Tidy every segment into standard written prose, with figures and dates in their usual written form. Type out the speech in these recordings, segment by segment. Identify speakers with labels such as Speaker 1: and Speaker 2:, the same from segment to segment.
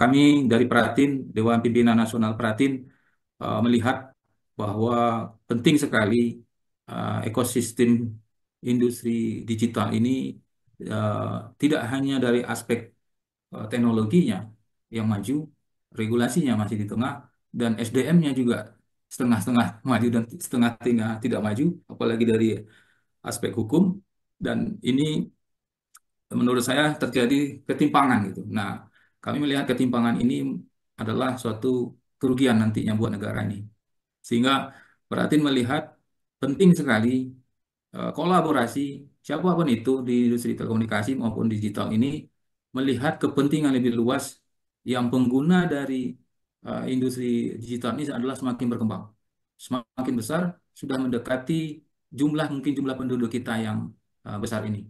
Speaker 1: Kami dari Pratin, Dewan Pimpinan Nasional Pratin, melihat bahwa penting sekali ekosistem industri digital ini eh, tidak hanya dari aspek teknologinya yang maju, regulasinya masih di tengah, dan SDM-nya juga setengah-setengah maju dan setengah-setengah tidak maju, apalagi dari aspek hukum. Dan ini menurut saya terjadi ketimpangan gitu. Nah, kami melihat ketimpangan ini adalah suatu kerugian nantinya buat negara ini. Sehingga Pratin melihat penting sekali kolaborasi siapapun itu di industri telekomunikasi maupun digital ini melihat kepentingan lebih luas yang pengguna dari industri digital ini adalah semakin berkembang. Semakin besar, sudah mendekati mungkin jumlah penduduk kita yang besar ini.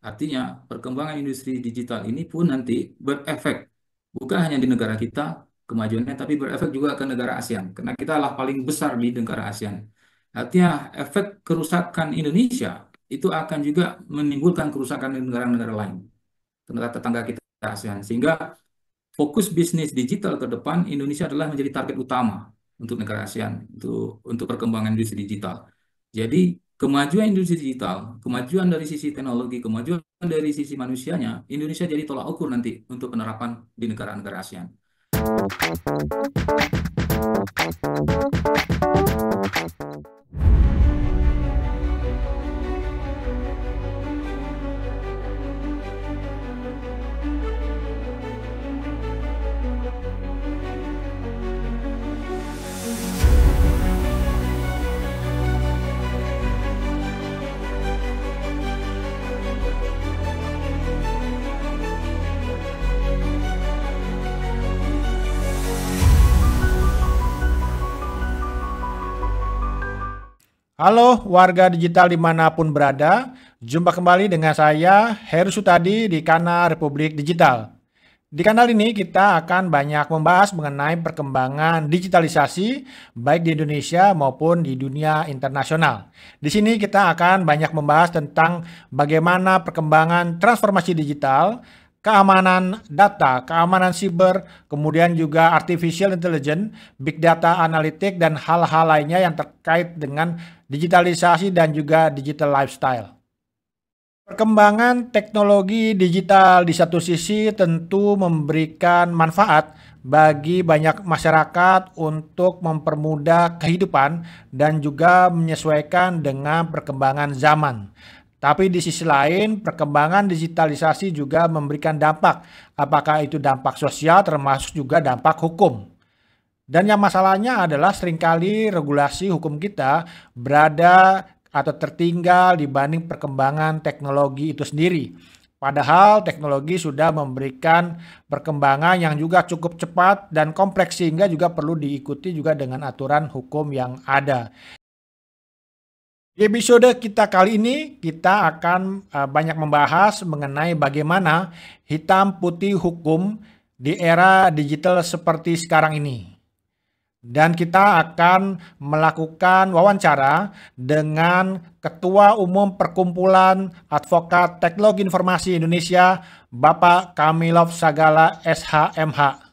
Speaker 1: Artinya, perkembangan industri digital ini pun nanti berefek bukan hanya di negara kita kemajuannya, tapi berefek juga ke negara ASEAN. Karena kita lah paling besar di negara ASEAN. Artinya, efek kerusakan Indonesia itu akan juga menimbulkan kerusakan di negara-negara lain, negara tetangga kita ASEAN. Sehingga fokus bisnis digital ke depan Indonesia adalah menjadi target utama untuk negara ASEAN untuk perkembangan industri digital. Jadi kemajuan industri digital, kemajuan dari sisi teknologi, kemajuan dari sisi manusianya, Indonesia jadi tolak ukur nanti untuk penerapan di negara-negara ASEAN.
Speaker 2: Halo warga digital dimanapun berada, jumpa kembali dengan saya Heru Sutadi di kanal Republik Digital. Di kanal ini kita akan banyak membahas mengenai perkembangan digitalisasi baik di Indonesia maupun di dunia internasional. Di sini kita akan banyak membahas tentang bagaimana perkembangan transformasi digital, keamanan data, keamanan siber, kemudian juga artificial intelligence, big data analytic, dan hal-hal lainnya yang terkait dengan digitalisasi dan juga digital lifestyle. Perkembangan teknologi digital di satu sisi tentu memberikan manfaat bagi banyak masyarakat untuk mempermudah kehidupan dan juga menyesuaikan dengan perkembangan zaman. Tapi di sisi lain, perkembangan digitalisasi juga memberikan dampak, apakah itu dampak sosial termasuk juga dampak hukum. Dan yang masalahnya adalah seringkali regulasi hukum kita berada atau tertinggal dibanding perkembangan teknologi itu sendiri. Padahal teknologi sudah memberikan perkembangan yang juga cukup cepat dan kompleks sehingga juga perlu diikuti juga dengan aturan hukum yang ada. Di episode kita kali ini kita akan banyak membahas mengenai bagaimana hitam putih hukum di era digital seperti sekarang ini. Dan kita akan melakukan wawancara dengan Ketua Umum Perkumpulan Advokat Teknologi Informasi Indonesia, Bapak Kamilov Sagala SHMH.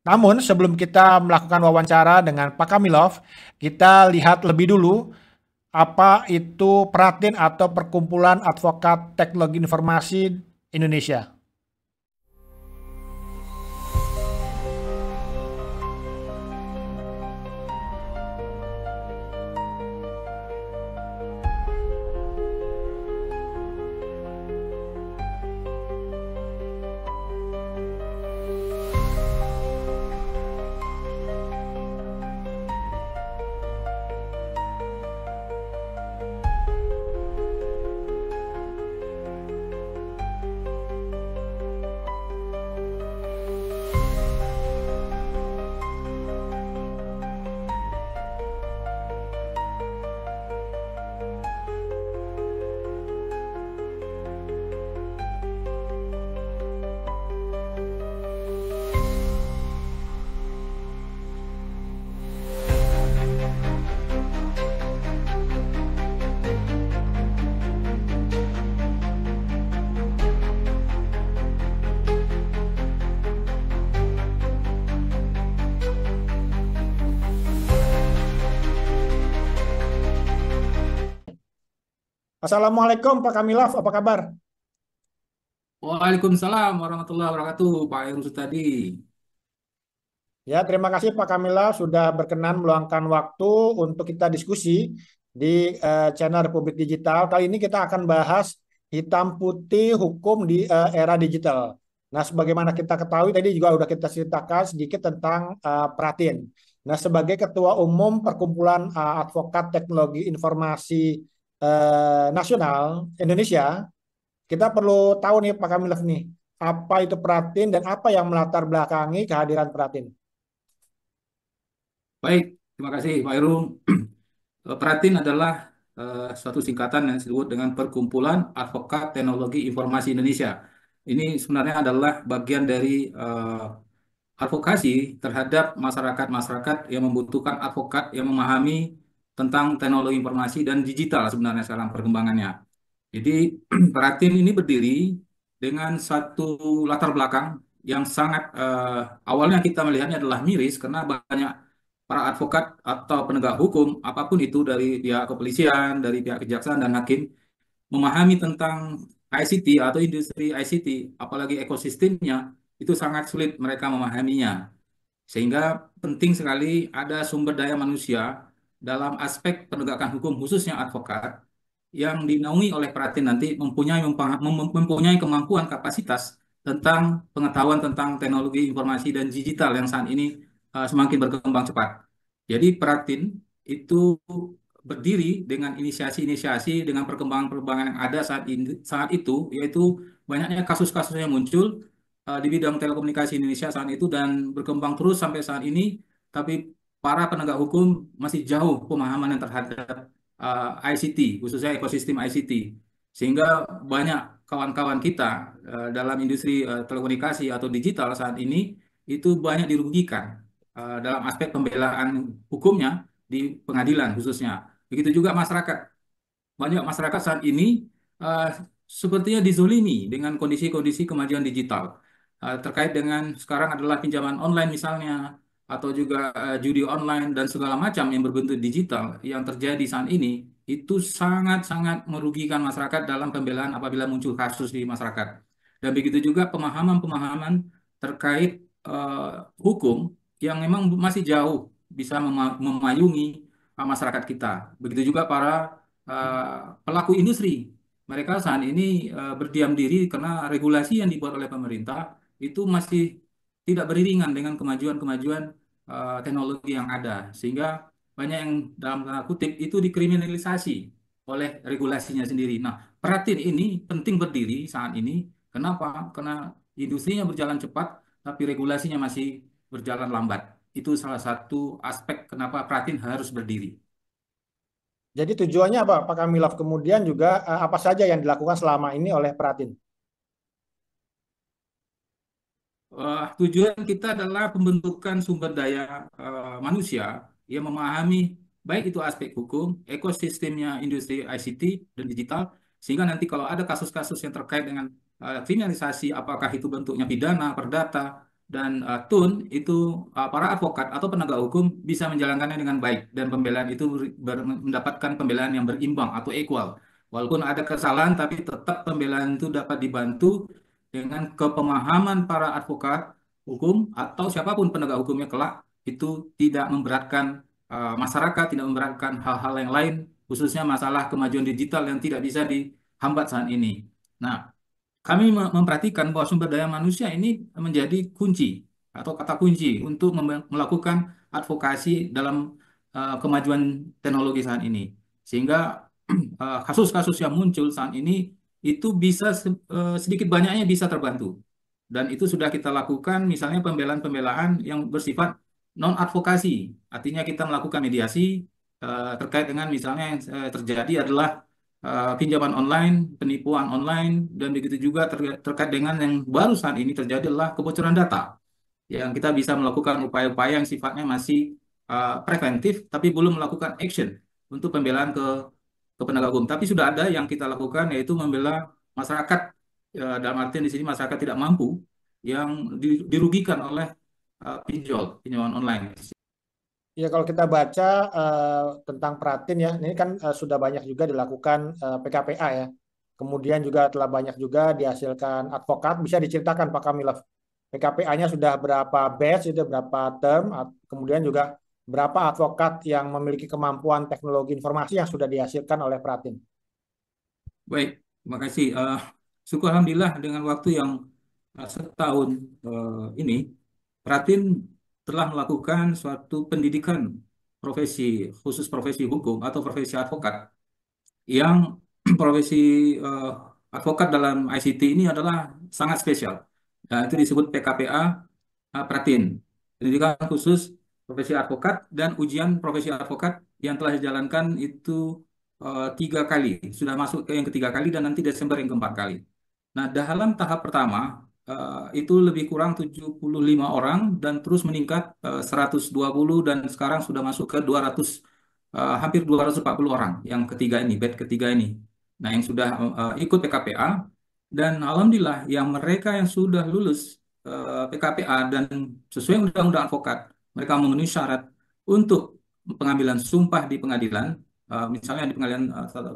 Speaker 2: Namun sebelum kita melakukan wawancara dengan Pak Kamilov, kita lihat lebih dulu apa itu Pratin atau Perkumpulan Advokat Teknologi Informasi Indonesia. Assalamualaikum Pak Kamilaf, apa kabar?
Speaker 1: Waalaikumsalam warahmatullahi wabarakatuh, Pak Heru tadi.
Speaker 2: Ya, terima kasih Pak Kamilaf sudah berkenan meluangkan waktu untuk kita diskusi di channel Republik Digital. Kali ini kita akan bahas hitam putih hukum di era digital. Nah, sebagaimana kita ketahui tadi juga sudah kita ceritakan sedikit tentang Pratin. Nah, sebagai Ketua Umum Perkumpulan Advokat Teknologi Informasi Nasional Indonesia, kita perlu tahu nih Pak Kamilaf nih, apa itu Pratin dan apa yang melatar belakangi kehadiran Pratin.
Speaker 1: Baik, terima kasih Pak Heru. Pratin adalah suatu singkatan yang disebut dengan Perkumpulan Advokat Teknologi Informasi Indonesia. Ini sebenarnya adalah bagian dari advokasi terhadap masyarakat-masyarakat yang membutuhkan advokat yang memahami tentang teknologi informasi dan digital sebenarnya sekarang perkembangannya. Jadi Pratin ini berdiri dengan satu latar belakang yang sangat awalnya kita melihatnya adalah miris karena banyak para advokat atau penegak hukum apapun itu dari pihak kepolisian, dari pihak kejaksaan dan hakim memahami tentang ICT atau industri ICT, apalagi ekosistemnya itu sangat sulit mereka memahaminya. Sehingga penting sekali ada sumber daya manusia dalam aspek penegakan hukum khususnya advokat yang dinaungi oleh Pratin nanti mempunyai kemampuan kapasitas tentang pengetahuan tentang teknologi informasi dan digital yang saat ini semakin berkembang cepat. Jadi Pratin itu berdiri dengan inisiasi-inisiasi dengan perkembangan-perkembangan yang ada saat itu yaitu banyaknya kasus-kasus yang muncul di bidang telekomunikasi Indonesia saat itu dan berkembang terus sampai saat ini, tapi para penegak hukum masih jauh pemahaman yang terhadap ICT, khususnya ekosistem ICT. Sehingga banyak kawan-kawan kita dalam industri telekomunikasi atau digital saat ini itu banyak dirugikan dalam aspek pembelaan hukumnya di pengadilan khususnya. Begitu juga masyarakat. Banyak masyarakat saat ini uh, sepertinya dizolimi dengan kondisi-kondisi kemajuan digital. Terkait dengan sekarang adalah pinjaman online misalnya, atau juga judi online dan segala macam yang berbentuk digital yang terjadi saat ini, itu sangat-sangat merugikan masyarakat dalam pembelaan apabila muncul kasus di masyarakat. Dan begitu juga pemahaman-pemahaman terkait hukum yang memang masih jauh bisa memayungi masyarakat kita. Begitu juga para pelaku industri. Mereka saat ini berdiam diri karena regulasi yang dibuat oleh pemerintah itu masih tidak beriringan dengan kemajuan-kemajuan teknologi yang ada. Sehingga banyak yang dalam tanda kutip itu dikriminalisasi oleh regulasinya sendiri. Nah, Pratin ini penting berdiri saat ini. Kenapa? Karena industrinya berjalan cepat, tapi regulasinya masih berjalan lambat. Itu salah satu aspek kenapa Pratin harus berdiri.
Speaker 2: Jadi tujuannya apa Pak Kamilaf? Kemudian juga apa saja yang dilakukan selama ini oleh Pratin?
Speaker 1: Tujuan kita adalah pembentukan sumber daya manusia yang memahami baik itu aspek hukum, ekosistemnya industri ICT dan digital, sehingga nanti kalau ada kasus-kasus yang terkait dengan kriminalisasi, apakah itu bentuknya pidana, perdata, dan tun, itu para advokat atau penegak hukum bisa menjalankannya dengan baik dan pembelaan itu mendapatkan pembelaan yang berimbang atau equal. Walaupun ada kesalahan, tapi tetap pembelaan itu dapat dibantu dengan kepemahaman para advokat hukum atau siapapun penegak hukumnya kelak itu tidak memberatkan masyarakat, tidak memberatkan hal-hal yang lain, khususnya masalah kemajuan digital yang tidak bisa dihambat saat ini. Nah, kami memperhatikan bahwa sumber daya manusia ini menjadi kunci atau kata kunci untuk melakukan advokasi dalam kemajuan teknologi saat ini. Sehingga kasus-kasus yang muncul saat ini itu bisa sedikit banyaknya bisa terbantu. Dan itu sudah kita lakukan misalnya pembelaan-pembelaan yang bersifat non-advokasi. Artinya kita melakukan mediasi terkait dengan misalnya yang terjadi adalah pinjaman online, penipuan online, dan begitu juga terkait dengan yang baru saat ini terjadi adalah kebocoran data. Yang kita bisa melakukan upaya-upaya yang sifatnya masih preventif, tapi belum melakukan action untuk pembelaan ke penegak hukum. Tapi sudah ada yang kita lakukan yaitu membela masyarakat dalam artian di sini masyarakat tidak mampu yang dirugikan oleh pinjaman online.
Speaker 2: Ya, kalau kita baca tentang Pratin ya, ini kan sudah banyak juga dilakukan PKPA ya. Kemudian juga telah banyak juga dihasilkan advokat. Bisa diceritakan Pak Kamilov, PKPA-nya sudah berapa batch, itu berapa term, kemudian juga berapa advokat yang memiliki kemampuan teknologi informasi yang sudah dihasilkan oleh Pratin.
Speaker 1: Baik, terima kasih. Syukur Alhamdulillah dengan waktu yang setahun ini, Pratin telah melakukan suatu pendidikan profesi, khusus profesi hukum atau profesi advokat, yang profesi eh, advokat dalam ICT ini adalah sangat spesial. Nah, itu disebut PKPA Pratin, pendidikan khusus profesi advokat, dan ujian profesi advokat yang telah dijalankan itu 3 kali, sudah masuk ke yang ketiga kali dan nanti Desember yang keempat kali. Nah, dalam tahap pertama itu lebih kurang 75 orang dan terus meningkat 120 dan sekarang sudah masuk ke 200, hampir 240 orang yang ketiga ini, batch ketiga ini. Nah, yang sudah ikut PKPA, dan alhamdulillah yang mereka yang sudah lulus PKPA dan sesuai undang-undang advokat, mereka memenuhi syarat untuk pengambilan sumpah di pengadilan, misalnya di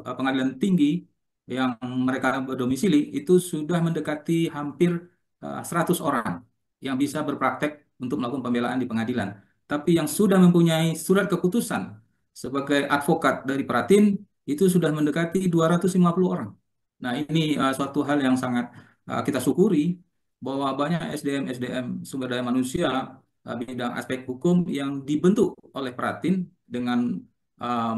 Speaker 1: pengadilan tinggi yang mereka berdomisili, itu sudah mendekati hampir 100 orang yang bisa berpraktek untuk melakukan pembelaan di pengadilan. Tapi yang sudah mempunyai surat keputusan sebagai advokat dari Pratin itu sudah mendekati 250 orang. Nah, ini suatu hal yang sangat kita syukuri, bahwa banyak SDM-SDM sumber daya manusia bidang aspek hukum yang dibentuk oleh Pratin dengan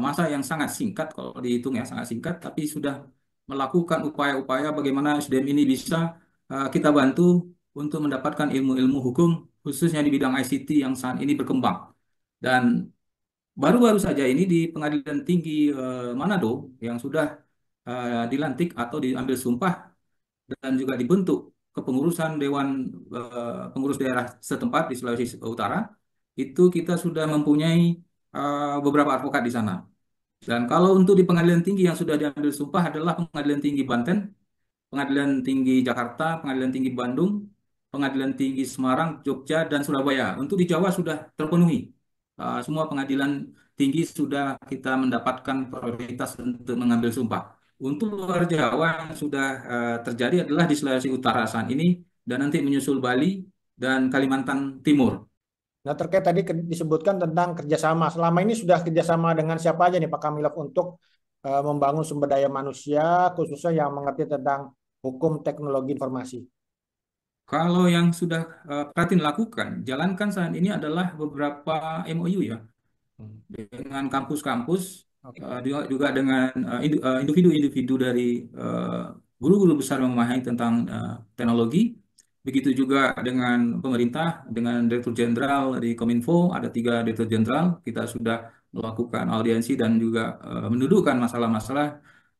Speaker 1: masa yang sangat singkat, kalau dihitung ya sangat singkat, tapi sudah melakukan upaya-upaya bagaimana SDM ini bisa kita bantu untuk mendapatkan ilmu-ilmu hukum khususnya di bidang ICT yang saat ini berkembang. Dan baru-baru saja ini di Pengadilan Tinggi Manado yang sudah dilantik atau diambil sumpah dan juga dibentuk kepengurusan Dewan Pengurus Daerah setempat di Sulawesi Utara, itu kita sudah mempunyai beberapa advokat di sana. Dan kalau untuk di Pengadilan Tinggi yang sudah diambil sumpah adalah Pengadilan Tinggi Banten, Pengadilan Tinggi Jakarta, Pengadilan Tinggi Bandung, Pengadilan Tinggi Semarang, Jogja, dan Surabaya. Untuk di Jawa sudah terpenuhi. Semua pengadilan tinggi sudah kita mendapatkan prioritas untuk mengambil sumpah. Untuk luar Jawa yang sudah terjadi adalah di Sulawesi Utara saat ini, dan nanti menyusul Bali dan Kalimantan Timur.
Speaker 2: Nah, terkait tadi disebutkan tentang kerjasama. Selama ini sudah kerjasama dengan siapa aja nih Pak Kamilov untuk membangun sumber daya manusia, khususnya yang mengerti tentang hukum teknologi informasi.
Speaker 1: Kalau yang sudah Pratin lakukan, jalankan saat ini adalah beberapa MOU ya,
Speaker 2: Hmm.
Speaker 1: dengan kampus-kampus,
Speaker 2: Oke.
Speaker 1: juga dengan individu-individu dari eh, guru-guru besar yang memahami tentang teknologi. Begitu juga dengan pemerintah, dengan Direktur Jenderal di Kominfo, ada 3 Direktur Jenderal. Kita sudah melakukan audiensi dan juga mendudukkan masalah-masalah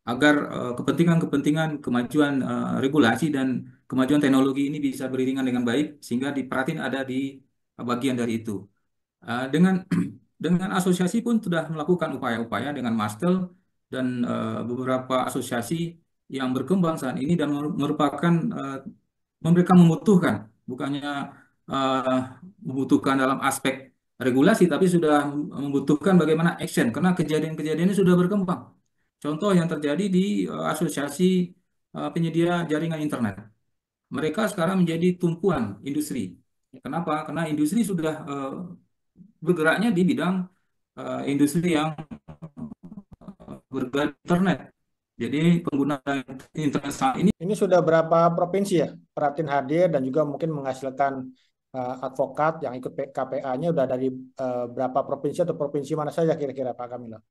Speaker 1: agar kepentingan-kepentingan kemajuan regulasi dan kemajuan teknologi ini bisa beriringan dengan baik, sehingga di Pratin ada di bagian dari itu. Dengan dengan asosiasi pun sudah melakukan upaya-upaya dengan Mastel dan beberapa asosiasi yang berkembang saat ini, dan merupakan mereka membutuhkan, bukannya eh, membutuhkan dalam aspek regulasi, tapi sudah membutuhkan bagaimana action, karena kejadian-kejadian ini sudah berkembang. Contoh yang terjadi di asosiasi penyedia jaringan internet. Mereka sekarang menjadi tumpuan industri. Kenapa? Karena industri sudah bergeraknya di bidang industri yang bergerak di internet. Jadi pengguna internet saat ini,
Speaker 2: Ini sudah berapa provinsi ya Pratin hadir dan juga mungkin menghasilkan advokat yang ikut KPA-nya udah dari berapa provinsi atau provinsi mana saja kira-kira Pak Kamilov?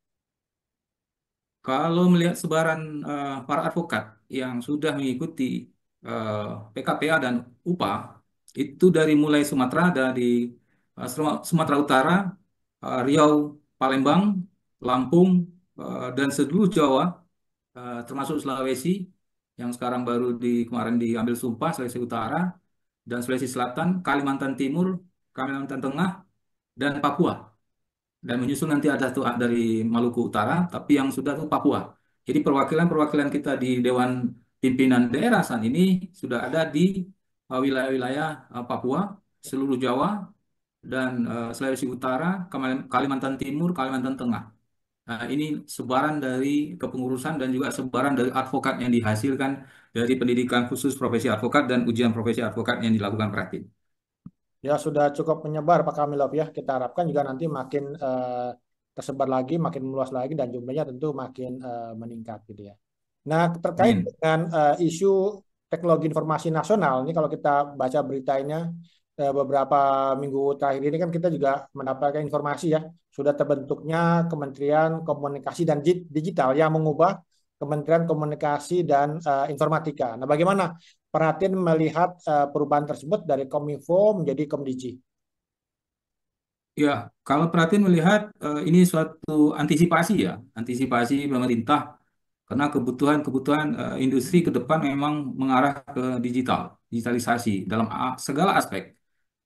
Speaker 1: kalau melihat sebaran para advokat yang sudah mengikuti eh, PKPA dan UPA, itu dari mulai Sumatera, dari Sumatera Utara, Riau, Palembang, Lampung, dan seluruh Jawa, termasuk Sulawesi yang sekarang baru kemarin diambil sumpah, Sulawesi Utara dan Sulawesi Selatan, Kalimantan Timur, Kalimantan Tengah, dan Papua. Dan menyusul nanti ada tuh dari Maluku Utara, tapi yang sudah tuh Papua. Jadi perwakilan-perwakilan kita di Dewan Pimpinan Daerah saat ini sudah ada di wilayah-wilayah Papua, seluruh Jawa, dan Sulawesi Utara, Kalimantan Timur, Kalimantan Tengah. Nah, ini sebaran dari kepengurusan dan juga sebaran dari advokat yang dihasilkan dari pendidikan khusus profesi advokat dan ujian profesi advokat yang dilakukan Pratin.
Speaker 2: Ya sudah cukup menyebar Pak Kamilov ya. Kita harapkan juga nanti makin tersebar lagi, makin meluas lagi dan jumlahnya tentu makin meningkat gitu ya. Nah, terkait
Speaker 1: Amin.
Speaker 2: dengan isu teknologi informasi nasional, ini kalau kita baca beritanya beberapa minggu terakhir ini kan kita juga mendapatkan informasi ya, sudah terbentuknya Kementerian Komunikasi dan Digital yang mengubah Kementerian Komunikasi dan Informatika. Nah, bagaimana Pratin melihat perubahan tersebut dari Kominfo menjadi Komdigi?
Speaker 1: Ya, kalau Pratin melihat ini suatu antisipasi ya, antisipasi pemerintah karena kebutuhan-kebutuhan industri ke depan memang mengarah ke digitalisasi dalam segala aspek.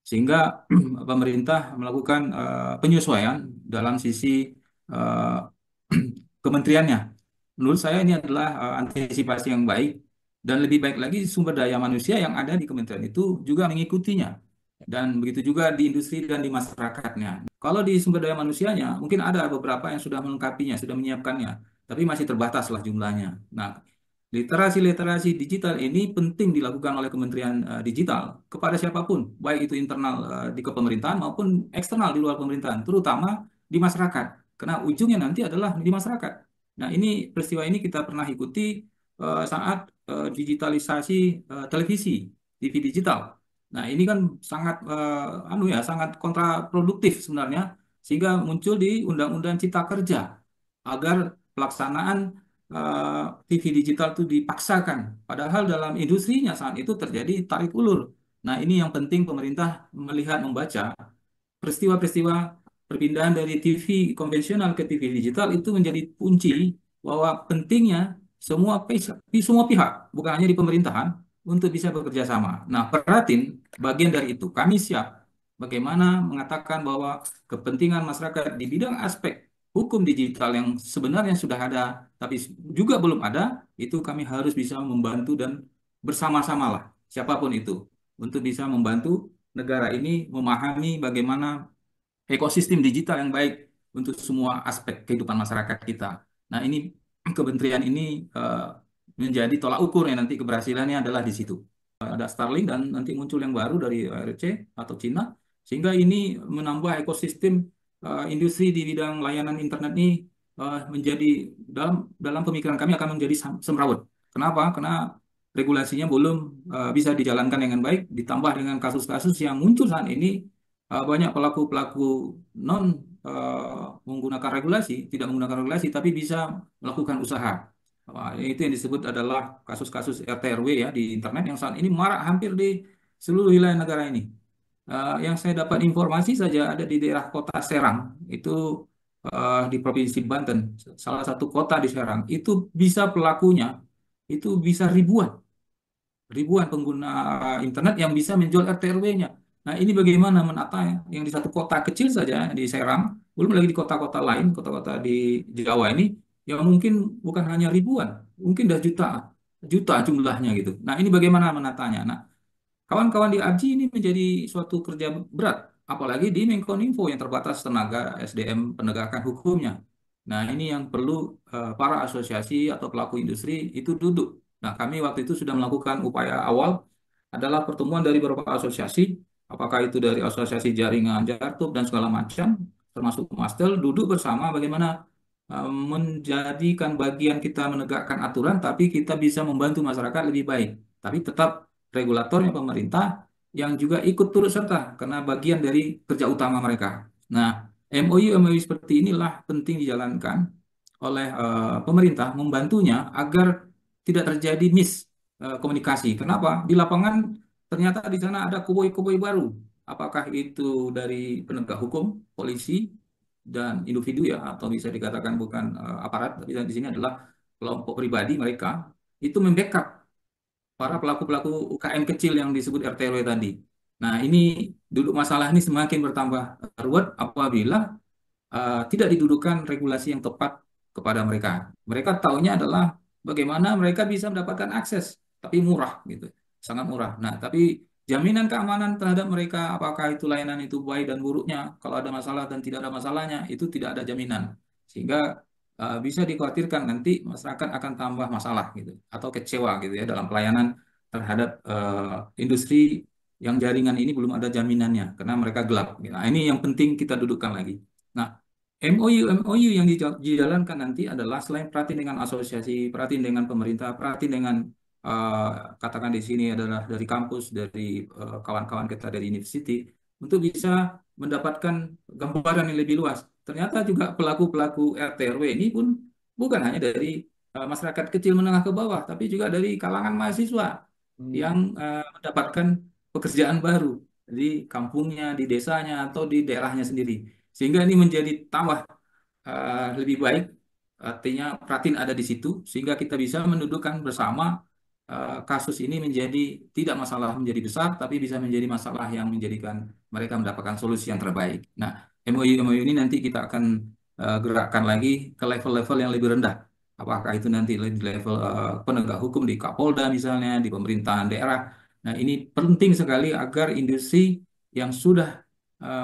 Speaker 1: Sehingga pemerintah melakukan penyesuaian dalam sisi eh, kementeriannya. Menurut saya ini adalah antisipasi yang baik dan lebih baik lagi sumber daya manusia yang ada di kementerian itu juga mengikutinya. Dan begitu juga di industri dan di masyarakatnya. Kalau di sumber daya manusianya, mungkin ada beberapa yang sudah melengkapinya, sudah menyiapkannya, tapi masih terbataslah jumlahnya. Nah, literasi-literasi digital ini penting dilakukan oleh Kementerian Digital kepada siapapun, baik itu internal di kepemerintahan maupun eksternal di luar pemerintahan, terutama di masyarakat. Karena ujungnya nanti adalah di masyarakat. Nah, ini peristiwa ini kita pernah ikuti saat digitalisasi televisi, TV digital. Nah, ini kan sangat sangat kontraproduktif sebenarnya sehingga muncul di Undang-Undang Cipta Kerja agar pelaksanaan TV digital itu dipaksakan. Padahal dalam industrinya saat itu terjadi tarik ulur. Nah, ini yang penting pemerintah melihat, membaca peristiwa-peristiwa perpindahan dari TV konvensional ke TV digital itu menjadi kunci bahwa pentingnya semua pihak, bukan hanya di pemerintahan, untuk bisa bekerja sama. Nah, Peratin, bagian dari itu, kami siap bagaimana mengatakan bahwa kepentingan masyarakat di bidang aspek hukum digital yang sebenarnya sudah ada, tapi juga belum ada, itu kami harus bisa membantu dan bersama-sama lah, siapapun itu, untuk bisa membantu negara ini memahami bagaimana ekosistem digital yang baik untuk semua aspek kehidupan masyarakat kita. Nah, ini kementerian ini menjadi tolak ukurnya nanti keberhasilannya adalah di situ. Ada Starlink dan nanti muncul yang baru dari ARC atau Cina, sehingga ini menambah ekosistem industri di bidang layanan internet ini menjadi dalam dalam pemikiran kami akan menjadi semrawut. Kenapa? Karena regulasinya belum bisa dijalankan dengan baik, ditambah dengan kasus-kasus yang muncul saat ini banyak pelaku-pelaku non menggunakan regulasi, tidak menggunakan regulasi, tapi bisa melakukan usaha. Wah, itu yang disebut adalah kasus-kasus RT/RW ya di internet yang saat ini marak hampir di seluruh wilayah negara ini. Yang saya dapat informasi saja ada di daerah kota Serang, itu di Provinsi Banten, salah satu kota di Serang, itu bisa pelakunya, itu bisa ribuan pengguna internet yang bisa menjual RT/RW-nya. Nah, ini bagaimana menata yang di satu kota kecil saja di Serang, belum lagi di kota-kota lain, kota-kota di Jawa ini, yang mungkin bukan hanya ribuan, mungkin dah juta jumlahnya gitu. Nah, ini bagaimana menatanya? Nah, kawan-kawan di ABJI ini menjadi suatu kerja berat, apalagi di Menkominfo yang terbatas tenaga SDM penegakan hukumnya. Nah, ini yang perlu para asosiasi atau pelaku industri itu duduk. Nah, kami waktu itu sudah melakukan upaya awal adalah pertemuan dari beberapa asosiasi, apakah itu dari asosiasi jaringan Jartup dan segala macam, termasuk Mastel, duduk bersama bagaimana menjadikan bagian kita menegakkan aturan, tapi kita bisa membantu masyarakat lebih baik. Tapi tetap regulatornya pemerintah yang juga ikut turut serta karena bagian dari kerja utama mereka. Nah, MOU seperti inilah penting dijalankan oleh pemerintah membantunya agar tidak terjadi komunikasi. Kenapa? Di lapangan ternyata di sana ada koboi-koboi baru. Apakah itu dari penegak hukum, polisi, dan individu ya, atau bisa dikatakan bukan aparat, tapi di sini adalah kelompok pribadi mereka itu membackup para pelaku-pelaku UKM kecil yang disebut RT/RW tadi. Nah, ini duduk masalah ini semakin bertambah ruwet apabila tidak didudukan regulasi yang tepat kepada mereka. Mereka taunya adalah bagaimana mereka bisa mendapatkan akses, tapi murah gitu, sangat murah. Nah, tapi jaminan keamanan terhadap mereka, apakah itu layanan itu baik dan buruknya, kalau ada masalah dan tidak ada masalahnya, itu tidak ada jaminan. Sehingga bisa dikhawatirkan nanti masyarakat akan tambah masalah gitu, atau kecewa gitu ya dalam pelayanan terhadap industri yang jaringan ini belum ada jaminannya, karena mereka gelap. Nah, ini yang penting kita dudukkan lagi. Nah, MOU yang dijalankan nanti adalah selain perhatian dengan asosiasi, perhatian dengan pemerintah, perhatian dengan eh, katakan di sini adalah dari kampus, dari kawan-kawan kita dari university, untuk bisa mendapatkan gambaran yang lebih luas. Ternyata juga pelaku-pelaku RT RW ini pun bukan hanya dari masyarakat kecil menengah ke bawah, tapi juga dari kalangan mahasiswa
Speaker 2: Hmm.
Speaker 1: yang mendapatkan pekerjaan baru di kampungnya, di desanya, atau di daerahnya sendiri. Sehingga ini menjadi tambah lebih baik, artinya Pratin ada di situ sehingga kita bisa mendudukkan bersama kasus ini menjadi tidak masalah menjadi besar, tapi bisa menjadi masalah yang menjadikan mereka mendapatkan solusi yang terbaik. Nah, MOU ini nanti kita akan gerakkan lagi ke level-level yang lebih rendah. Apakah itu nanti di level penegak hukum di Kapolda misalnya, di pemerintahan daerah. Nah, ini penting sekali agar industri yang sudah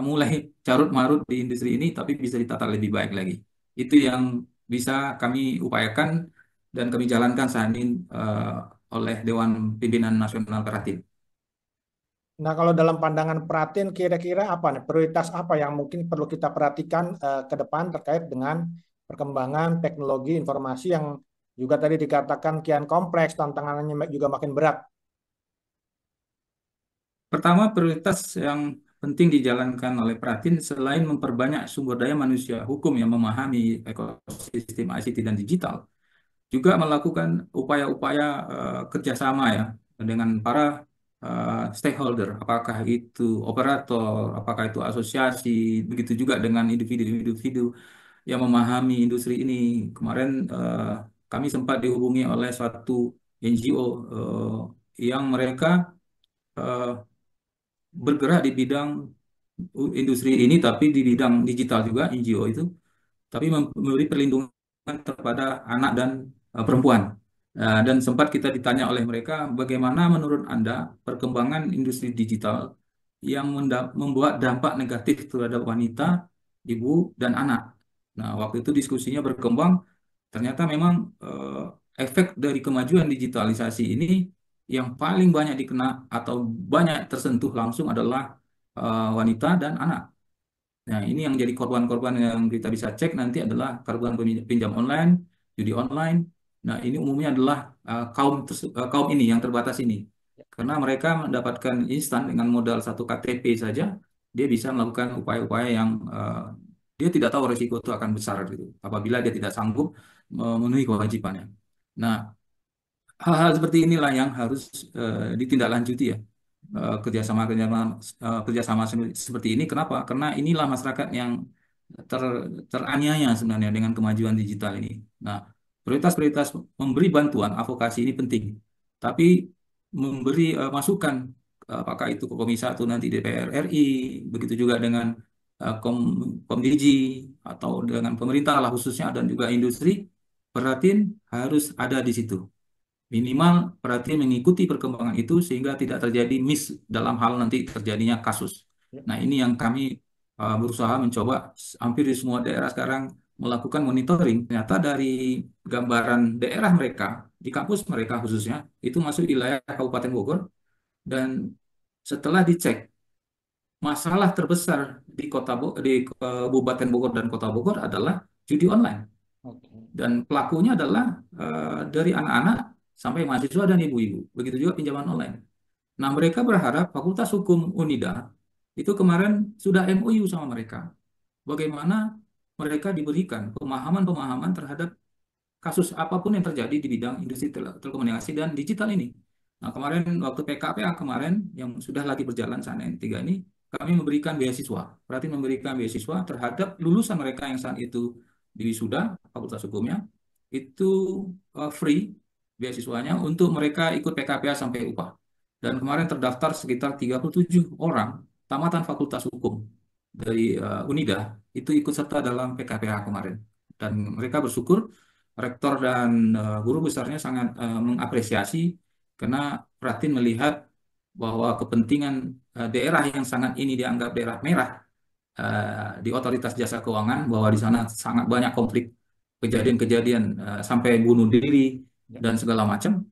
Speaker 1: mulai carut marut di industri ini, tapi bisa ditata lebih baik lagi. Itu yang bisa kami upayakan dan kami jalankan saat ini oleh Dewan Pimpinan Nasional Karatin.
Speaker 2: Nah, kalau dalam pandangan Pratin, kira-kira apa nih prioritas apa yang mungkin perlu kita perhatikan ke depan terkait dengan perkembangan teknologi informasi yang juga tadi dikatakan kian kompleks, tantangannya juga makin berat.
Speaker 1: Pertama, prioritas yang penting dijalankan oleh Pratin selain memperbanyak sumber daya manusia hukum yang memahami ekosistem ICT dan digital, juga melakukan upaya-upaya kerjasama ya dengan para stakeholder, apakah itu operator, apakah itu asosiasi, begitu juga dengan individu-individu yang memahami industri ini. Kemarin kami sempat dihubungi oleh suatu NGO yang mereka eh, bergerak di bidang industri ini, tapi di bidang digital juga NGO itu, tapi memberi perlindungan kepada anak dan perempuan. Dan sempat kita ditanya oleh mereka, bagaimana menurut Anda perkembangan industri digital yang membuat dampak negatif terhadap wanita, ibu, dan anak. Nah, waktu itu diskusinya berkembang, ternyata memang efek dari kemajuan digitalisasi ini yang paling banyak dikena atau banyak tersentuh langsung adalah wanita dan anak. Nah, ini yang jadi korban-korban yang kita bisa cek nanti adalah korban pinjam online, judi online. Nah, ini umumnya adalah kaum ini yang terbatas ini. Karena mereka mendapatkan instan dengan modal satu KTP saja, dia bisa melakukan upaya-upaya yang dia tidak tahu resiko itu akan besar gitu. Apabila dia tidak sanggup memenuhi kewajibannya. Nah, hal-hal seperti inilah yang harus ditindaklanjuti ya, kerjasama kerjasama kerjasama seperti ini. Kenapa? Karena inilah masyarakat yang ter, teraniaya sebenarnya dengan kemajuan digital ini. Nah, prioritas-prioritas memberi bantuan advokasi ini penting, tapi memberi masukan, apakah itu ke Komisi 1 nanti DPR RI, begitu juga dengan Komdigi atau dengan pemerintah lah khususnya dan juga industri, perhatiin harus ada di situ. Minimal perhatian mengikuti perkembangan itu sehingga tidak terjadi miss dalam hal nanti terjadinya kasus.
Speaker 2: Ya.
Speaker 1: Nah, ini yang kami berusaha mencoba hampir di semua daerah sekarang melakukan monitoring. Ternyata dari gambaran daerah mereka, di kampus mereka khususnya, itu masuk wilayah Kabupaten Bogor dan setelah dicek, masalah terbesar di di Kabupaten Bogor dan Kota Bogor adalah judi online.
Speaker 2: Oke.
Speaker 1: Dan pelakunya adalah dari anak-anak sampai mahasiswa dan ibu-ibu. Begitu juga pinjaman online. Nah, mereka berharap Fakultas Hukum Unida itu kemarin sudah MOU sama mereka. Bagaimana mereka diberikan pemahaman-pemahaman terhadap kasus apapun yang terjadi di bidang industri telekomunikasi dan digital ini. Nah, kemarin waktu PKPA kemarin yang sudah lagi berjalan saat n tiga ini, kami memberikan beasiswa. Berarti memberikan beasiswa terhadap lulusan mereka yang saat itu di wisuda Fakultas Hukumnya, itu free beasiswanya untuk mereka ikut PKPA sampai upah. Dan kemarin terdaftar sekitar 37 orang tamatan Fakultas Hukum dari Unida itu ikut serta dalam PKPA kemarin. Dan mereka bersyukur, rektor dan guru besarnya sangat mengapresiasi karena Pratin melihat bahwa kepentingan daerah yang sangat ini dianggap daerah merah di otoritas jasa keuangan, bahwa di sana sangat banyak konflik, kejadian-kejadian sampai bunuh diri dan segala macam.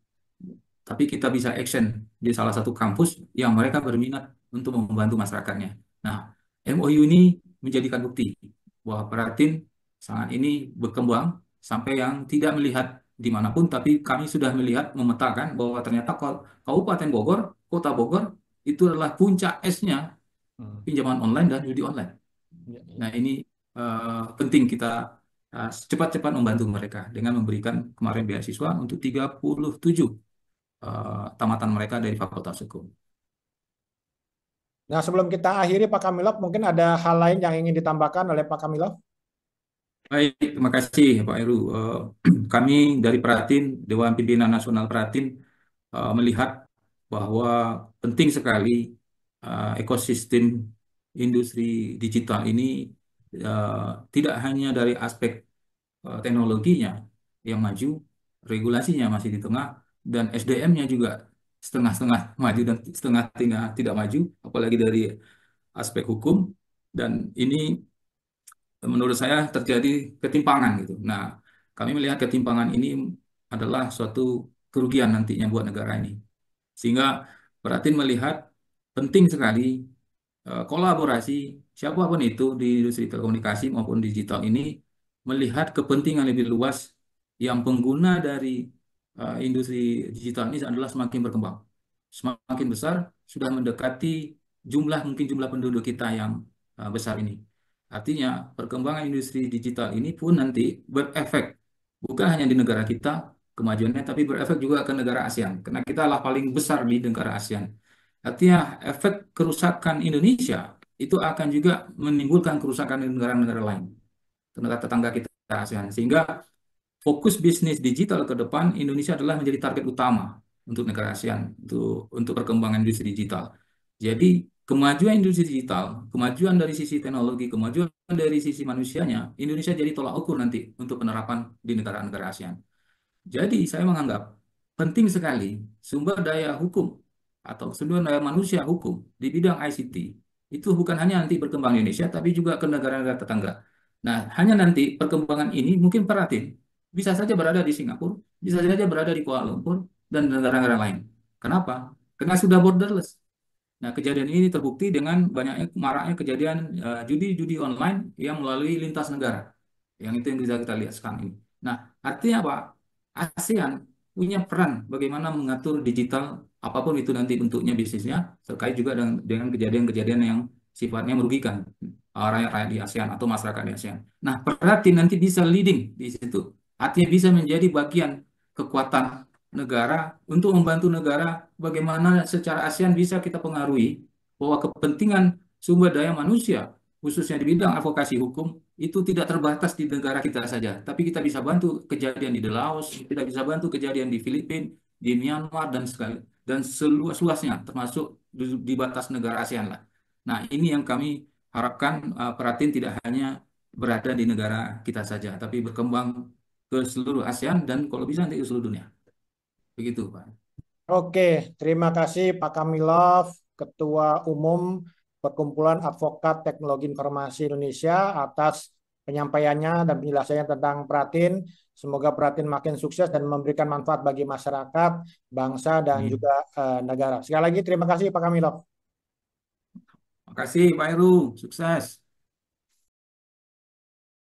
Speaker 1: Tapi kita bisa action di salah satu kampus yang mereka berminat untuk membantu masyarakatnya. Nah, MOU ini menjadikan bukti bahwa Pratin sangat ini berkembang sampai yang tidak melihat dimanapun, tapi kami sudah melihat memetakan bahwa ternyata Kabupaten Bogor, Kota Bogor itu adalah puncak esnya pinjaman online dan judi online. Nah, ini penting kita cepat-cepat membantu mereka dengan memberikan kemarin beasiswa untuk 37 tamatan mereka dari Fakultas Hukum.
Speaker 2: Nah, sebelum kita akhiri Pak Kamilov, mungkin ada hal lain yang ingin ditambahkan oleh Pak Kamilov?
Speaker 1: Baik, terima kasih Pak Heru. Kami dari Pratin, Dewan Pimpinan Nasional Pratin, melihat bahwa penting sekali ekosistem industri digital ini tidak hanya dari aspek teknologinya yang maju, regulasinya masih di tengah, dan SDM-nya juga setengah-setengah maju dan setengah tidak maju, apalagi dari aspek hukum. Dan ini menurut saya terjadi ketimpangan gitu. Nah, kami melihat ketimpangan ini adalah suatu kerugian nantinya buat negara ini. Sehingga Pratin melihat penting sekali kolaborasi siapapun itu di industri telekomunikasi maupun digital ini melihat kepentingan lebih luas yang pengguna dari industri digital ini adalah semakin berkembang. Semakin besar, sudah mendekati mungkin jumlah penduduk kita yang besar ini. Artinya perkembangan industri digital ini pun nanti berefek bukan hanya di negara kita kemajuannya, tapi berefek juga ke negara ASEAN. Karena kita lah paling besar di negara ASEAN. Artinya efek kerusakan Indonesia itu akan juga menimbulkan kerusakan di negara-negara lain, negara tetangga kita ASEAN. Sehingga fokus bisnis digital ke depan Indonesia adalah menjadi target utama untuk negara ASEAN untuk perkembangan industri digital. Jadi kemajuan industri digital, kemajuan dari sisi teknologi, kemajuan dari sisi manusianya, Indonesia jadi tolak ukur nanti untuk penerapan di negara-negara ASEAN. Jadi saya menganggap penting sekali sumber daya hukum atau sumber daya manusia hukum di bidang ICT itu bukan hanya nanti berkembang di Indonesia, tapi juga ke negara-negara tetangga. Nah, hanya nanti perkembangan ini mungkin Pratin bisa saja berada di Singapura, bisa saja berada di Kuala Lumpur, dan negara-negara lain. Kenapa? Karena sudah borderless. Nah, kejadian ini terbukti dengan banyaknya maraknya kejadian judi-judi online yang melalui lintas negara. Yang itu yang bisa kita lihat sekarang ini. Nah, artinya apa? ASEAN punya peran bagaimana mengatur digital apapun itu nanti bentuknya bisnisnya terkait juga dengan kejadian-kejadian yang sifatnya merugikan rakyat-rakyat di ASEAN atau masyarakat di ASEAN. Nah, berarti nanti bisa leading di situ. Artinya bisa menjadi bagian kekuatan negara untuk membantu negara bagaimana secara ASEAN bisa kita pengaruhi bahwa kepentingan sumber daya manusia khususnya di bidang advokasi hukum itu tidak terbatas di negara kita saja, tapi kita bisa bantu kejadian di Laos, kita bisa bantu kejadian di Filipina, di Myanmar dan seluas-luasnya termasuk di batas negara ASEAN lah. Nah, ini yang kami harapkan Pratin tidak hanya berada di negara kita saja, tapi berkembang ke seluruh ASEAN dan kalau bisa nanti ke seluruh dunia. Begitu, Pak.
Speaker 2: Oke, terima kasih Pak Kamilov, Ketua Umum Perkumpulan Advokat Teknologi Informasi Indonesia atas penyampaiannya dan penjelasannya tentang Pratin. Semoga Pratin makin sukses dan memberikan manfaat bagi masyarakat, bangsa, dan juga negara. Sekali lagi terima kasih Pak Kamilov.
Speaker 1: Terima kasih Pak Heru, sukses.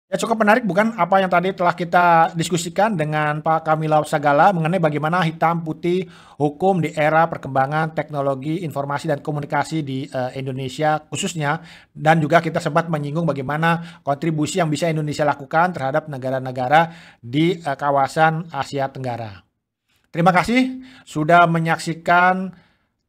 Speaker 2: Ya, cukup menarik bukan apa yang tadi telah kita diskusikan dengan Pak Kamilov Sagala mengenai bagaimana hitam putih hukum di era perkembangan teknologi informasi dan komunikasi di Indonesia khususnya, dan juga kita sempat menyinggung bagaimana kontribusi yang bisa Indonesia lakukan terhadap negara-negara di kawasan Asia Tenggara. Terima kasih sudah menyaksikan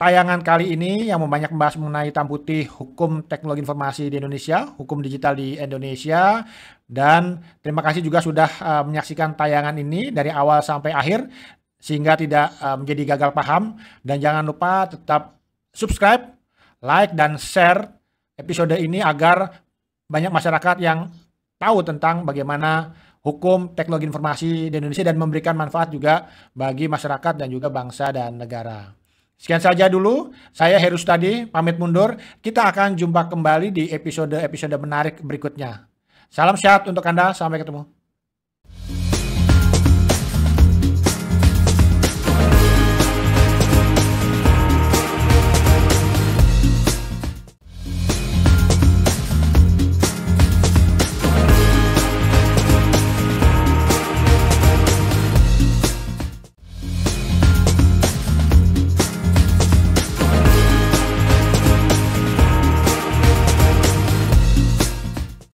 Speaker 2: tayangan kali ini yang banyak membahas mengenai hitam putih hukum teknologi informasi di Indonesia, hukum digital di Indonesia. Dan terima kasih juga sudah menyaksikan tayangan ini dari awal sampai akhir sehingga tidak menjadi gagal paham. Dan jangan lupa tetap subscribe, like, dan share episode ini agar banyak masyarakat yang tahu tentang bagaimana hukum teknologi informasi di Indonesia dan memberikan manfaat juga bagi masyarakat dan juga bangsa dan negara. Sekian saja dulu, saya Heru Sutadi, pamit mundur. Kita akan jumpa kembali di episode-episode menarik berikutnya. Salam sehat untuk Anda, sampai ketemu.